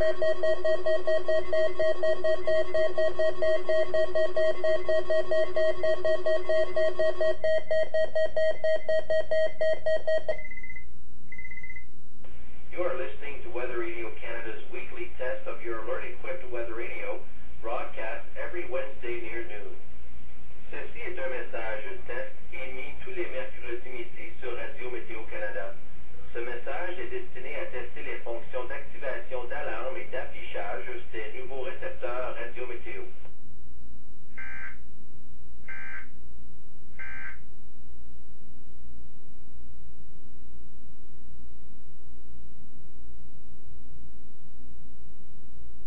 You are listening to Weather Radio Canada's weekly test of your alert-equipped weather radio, broadcast every Wednesday near noon. Ceci est un message test émis tous les mercredis midi sur Radio Météo Canada. Ce message est destiné à tester les fonctions d'activation d'alarme et d'affichage des nouveaux récepteurs Radio Météo.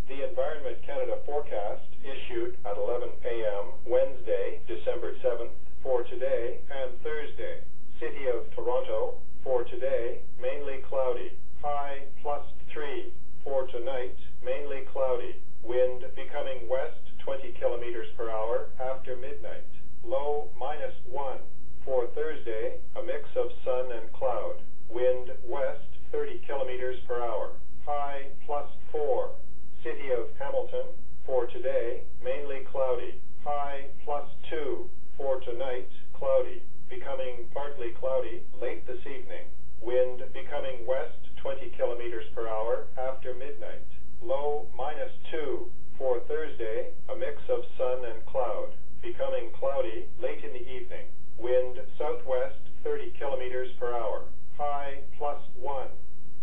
The Environment Canada forecast issued at 11 a.m. Wednesday, December 7th, for today and Thursday. City of Toronto, for today, mainly cloudy. High +3. For tonight, mainly cloudy. Wind becoming west 20 kilometers per hour after midnight. Low -1. For Thursday, a mix of sun and cloud. Wind west 30 kilometers per hour. High +4. City of Hamilton, for today, mainly cloudy. High +2. For tonight, cloudy. Becoming partly cloudy late this evening. Wind becoming west 20 kilometers per hour after midnight. Low -2. For Thursday, a mix of sun and cloud. Becoming cloudy late in the evening. Wind southwest 30 kilometers per hour. High +1.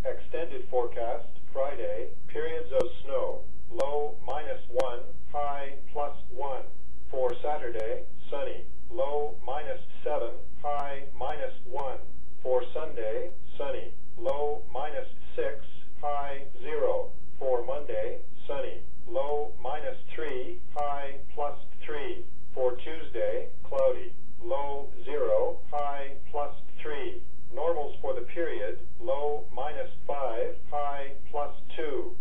Extended forecast Friday, periods of snow. Low -1, high +1. For Saturday, sunny. Low -7, high -1. For Sunday, sunny. Low -6, high 0. For Monday, sunny. Low -3, high +3. For Tuesday, cloudy. Low 0, high +3. Normals for the period, low -5, high +2.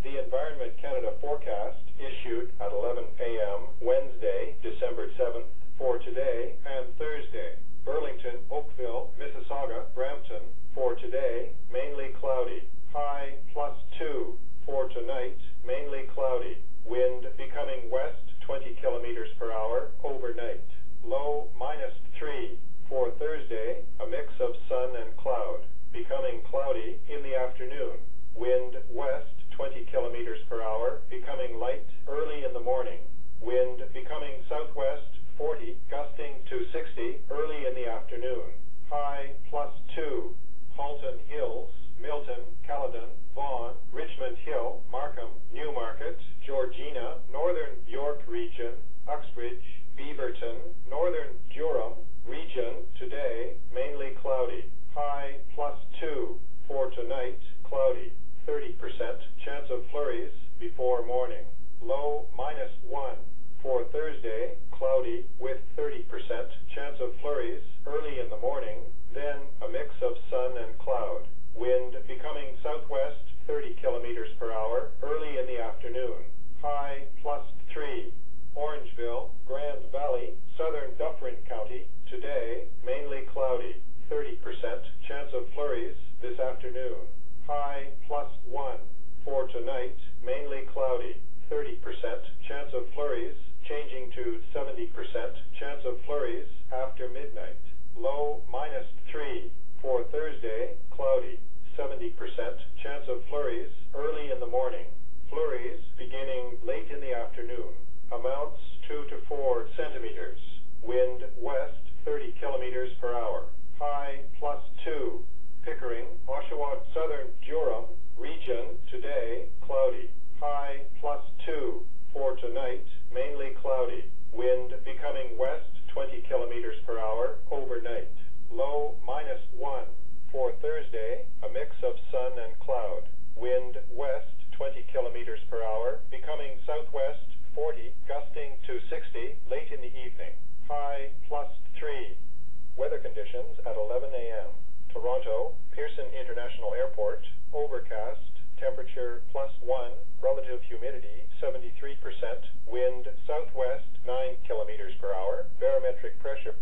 The Environment Canada forecast issued at 11 a.m. Wednesday, December 7th, for today and Thursday. Burlington, Oakville, Mississauga, Brampton, for today, mainly cloudy. High +2. For tonight, mainly cloudy. Wind becoming west 20 kilometers per hour overnight. Low -3. For Thursday, a mix of sun and cloud. Becoming cloudy in the afternoon. Wind west 20 kilometers per hour, becoming light early in the morning. Wind becoming southwest 40, gusting to 60 early in the afternoon. High +2. Halton Hills, Milton, Caledon, Vaughan, Richmond Hill, Markham, Newmarket, Georgina, Northern York Region, Uxbridge, Beaverton, Northern Durham Region, today, mainly cloudy. High +2. For tonight, cloudy. 30% chance of flurries before morning. Low -1. For Thursday, cloudy with 30% chance of flurries early in the morning, then a mix of sun and cloud. Wind becoming southwest 30 kilometers per hour early in the afternoon. High +3. Orangeville, Grand Valley, Southern Dufferin County, today, mainly cloudy. 30% chance of flurries this afternoon. High +1. For tonight, mainly cloudy. 30% chance of flurries, changing to 70% chance of flurries after midnight. Low -3. For Thursday, cloudy. 70% chance of flurries early in the morning. Flurries beginning late in the afternoon. Amounts 2 to 4 centimeters. Wind west 30 kilometers per hour. High +2. Pickering, Oshawa, Southern Durham Region, today, cloudy. High +2. For tonight, mainly cloudy. Wind becoming west 20 kilometers per hour overnight. Low -1. For Thursday, a mix of sun and cloud. Wind west 20 kilometers per hour, becoming southwest 40, gusting to 60 late in the evening. High +3. Weather conditions at 11 a.m. Toronto, Pearson International Airport, overcast, temperature +1, relative humidity 73%, wind southwest 9 kilometers per hour, barometric pressure.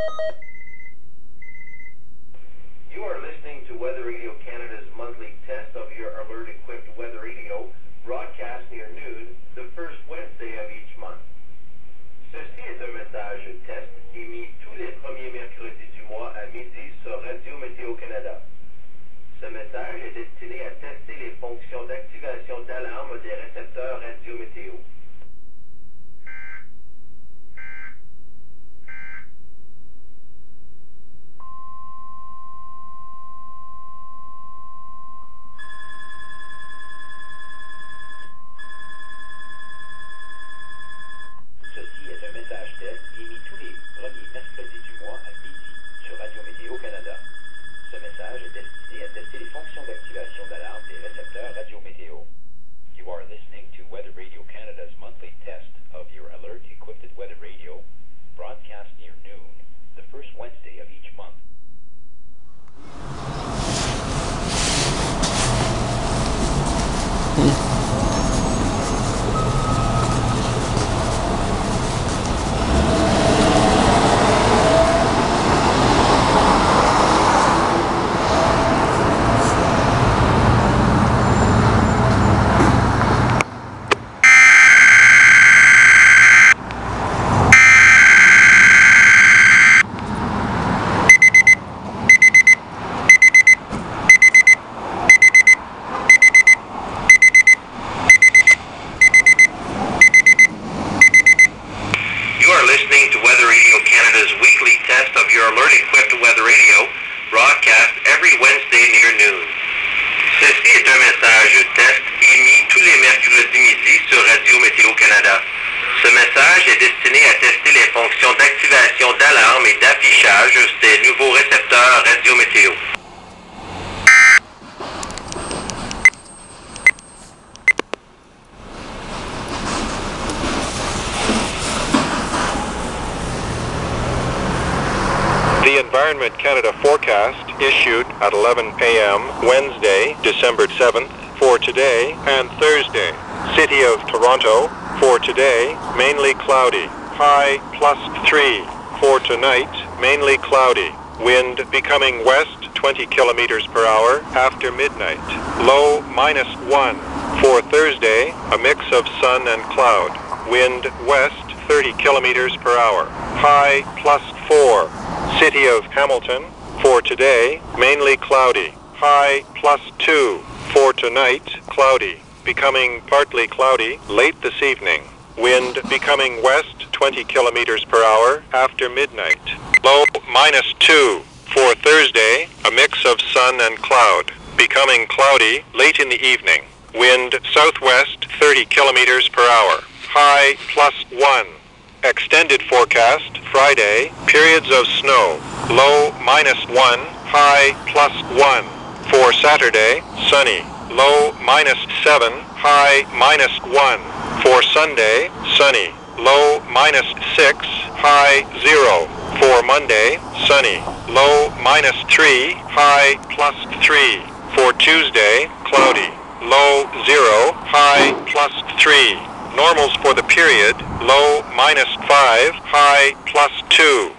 You are listening to Weather Radio Canada's monthly test of your alert-equipped weather radio, broadcast near noon, the first Wednesday of each month. Ceci est un message test émis tous les premiers mercredis du mois à midi sur Radio Météo Canada. Ce message est destiné à tester les fonctions d'activation d'alarme des récepteurs Radio Météo. Environment Canada forecast issued at 11 a.m. Wednesday, December 7th, for today and Thursday. City of Toronto, for today, mainly cloudy. High +3. For tonight, mainly cloudy. Wind becoming west 20 kilometers per hour after midnight. Low -1. For Thursday, a mix of sun and cloud. Wind west 30 kilometers per hour. High +4. City of Hamilton, for today, mainly cloudy. High +2. For tonight, cloudy. Becoming partly cloudy late this evening. Wind becoming west 20 kilometers per hour after midnight. Low -2. For Thursday, a mix of sun and cloud. Becoming cloudy late in the evening. Wind southwest 30 kilometers per hour. High +1. Extended forecast, Friday, periods of snow. Low -1, high +1. For Saturday, sunny. Low -7, high -1. For Sunday, sunny. Low -6, high 0. For Monday, sunny. Low -3, high +3. For Tuesday, cloudy. Low 0, high +3. Normals for the period, low -5, high +2.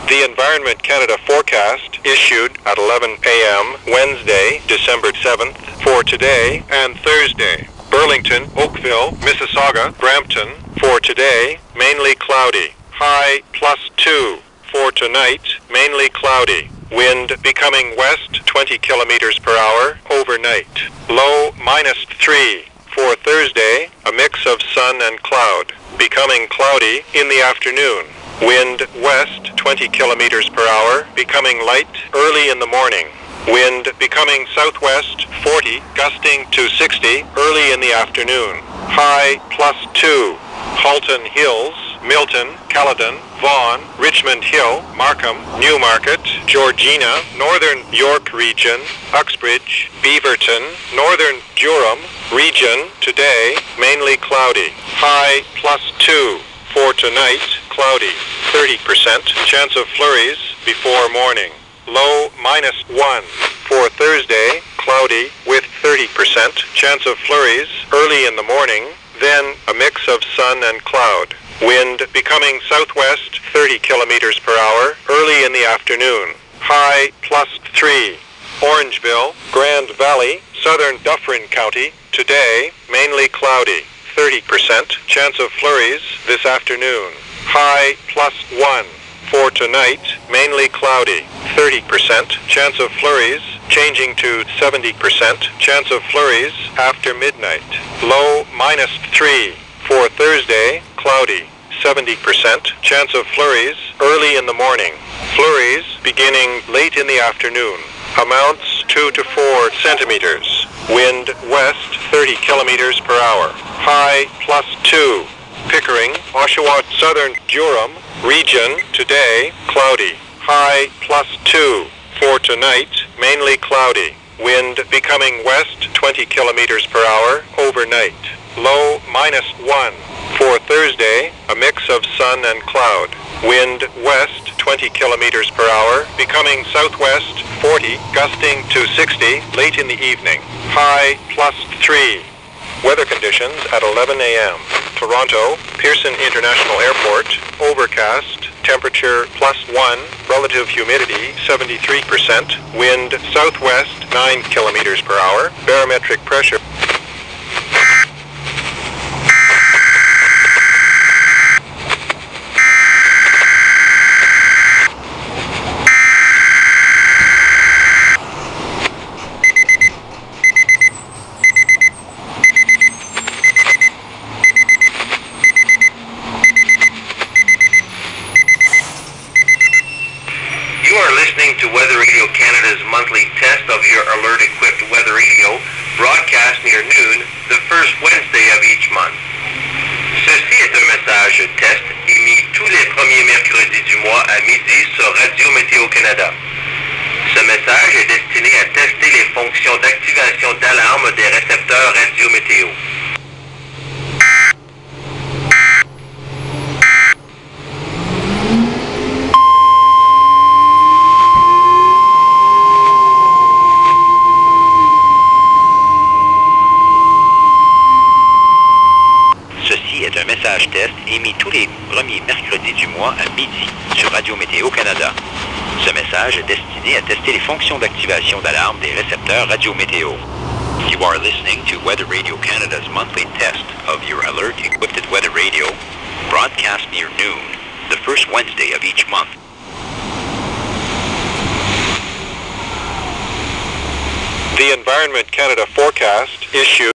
The Environment Canada forecast issued at 11 a.m. Wednesday, December 7th, for today and Thursday. Burlington, Oakville, Mississauga, Brampton, for today, mainly cloudy. High +2. For tonight, mainly cloudy. Wind becoming west 20 kilometers per hour overnight. Low -3. For Thursday, a mix of sun and cloud. Becoming cloudy in the afternoon. Wind west 20 kilometers per hour, becoming light early in the morning. Wind becoming southwest 40, gusting to 60 early in the afternoon. High +2. Halton Hills, Milton, Caledon, Vaughan, Richmond Hill, Markham, Newmarket, Georgina, Northern York Region, Uxbridge, Beaverton, Northern Durham Region, today, mainly cloudy. High +2. For tonight, cloudy. 30% chance of flurries before morning. Low -1. For Thursday, cloudy with 30% chance of flurries early in the morning, then a mix of sun and cloud. Wind becoming southwest 30 kilometers per hour early in the afternoon. High +3. Orangeville, Grand Valley, southern Dufferin County. Today, mainly cloudy. 30% chance of flurries this afternoon. High +1. For tonight, mainly cloudy. 30% chance of flurries, changing to 70% chance of flurries after midnight. Low -3. For Thursday, cloudy. 70% chance of flurries early in the morning. Flurries beginning late in the afternoon. Amounts 2 to 4 centimeters. Wind west 30 kilometers per hour. High +2. Pickering, Oshawa, southern Durham region. Today, cloudy. High +2. For tonight, mainly cloudy. Wind becoming west 20 kilometers per hour overnight. Low -1. For Thursday, a mix of sun and cloud. Wind west 20 kilometers per hour, becoming southwest 40, gusting to 60 late in the evening. High +3. Weather conditions at 11 a.m. Toronto, Pearson International Airport, overcast, temperature +1, relative humidity 73%, wind southwest 9 kilometers per hour, barometric pressure. You are listening to Weather Radio Canada's monthly test of your alert-equipped weather radio, broadcast near noon, the first Wednesday of each month. Ceci est un message test émis tous les premiers mercredis du mois à midi sur Radio Météo Canada. Ce message est destiné à tester les fonctions d'activation d'alarme des récepteurs Radio Météo. Ceci est un message test émis tous les premiers mercredis du mois à midi sur Radio Météo Canada. Ce message est destiné à tester les fonctions d'activation d'alarme des récepteurs Radio Météo. You are listening to Weather Radio Canada's monthly test of your alert-equipped weather radio, broadcast near noon, the first Wednesday of each month. The Environment Canada forecast issued